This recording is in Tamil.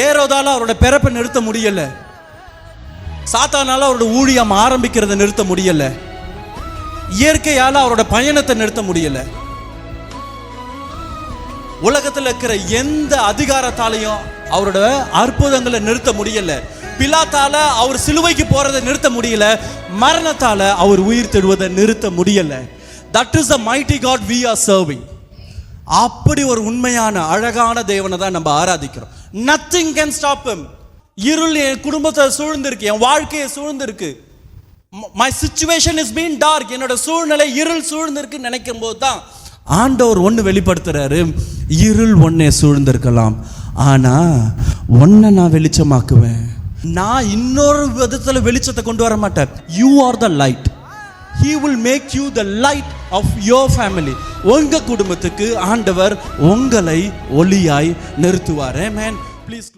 ஏரோதால அவரோட பிறப்பை நிறுத்த முடியல. சாத்தானால அவரோட ஊழியம் ஆரம்பிக்கிறத நிறுத்த முடியல. இயற்கையால அவரோட பயணத்தை நிறுத்த முடியல. உலகத்தில் இருக்கிற எந்த அதிகாரத்தாலையும் அவரோட அற்புதங்களை நிறுத்த முடியல. பிலாத்தால அவர் சிலுவைக்கு போறதை நிறுத்த முடியல. மரணத்தால அவர் உயிர் தெழுவதை நிறுத்த முடியல. That is the mighty God we are serving. அப்படி ஒரு உண்மையான அழகான தேவனை தான் நம்ம ஆராதிக்கிறோம். Nothing can stop him. இருள் என் குடும்பத்தை சூழ்ந்திருக்கு, என் வாழ்க்கையை சூழ்ந்திருக்கு. My situation is being dark. என்னோட சூழ்நிலை இருள் சூழ்ந்திருக்கு நினைக்கும் போது தான் ஆண்டவர் ஒன்று வெளிப்படுத்துறாரு. இருள் ஒன்னே சூழ்ந்திருக்கலாம், ஆனா ஒன்ன நான் வெளிச்சமாக்குவேன். நான் இன்னொரு விதத்துல வெளிச்சத்தை கொண்டு வர மாட்டேன். You are the light. He will make you the light of your family. உங்க குடும்பத்துக்கு ஆண்டவர் உங்களை ஒளியாய் நிறுத்துவார். Amen. Please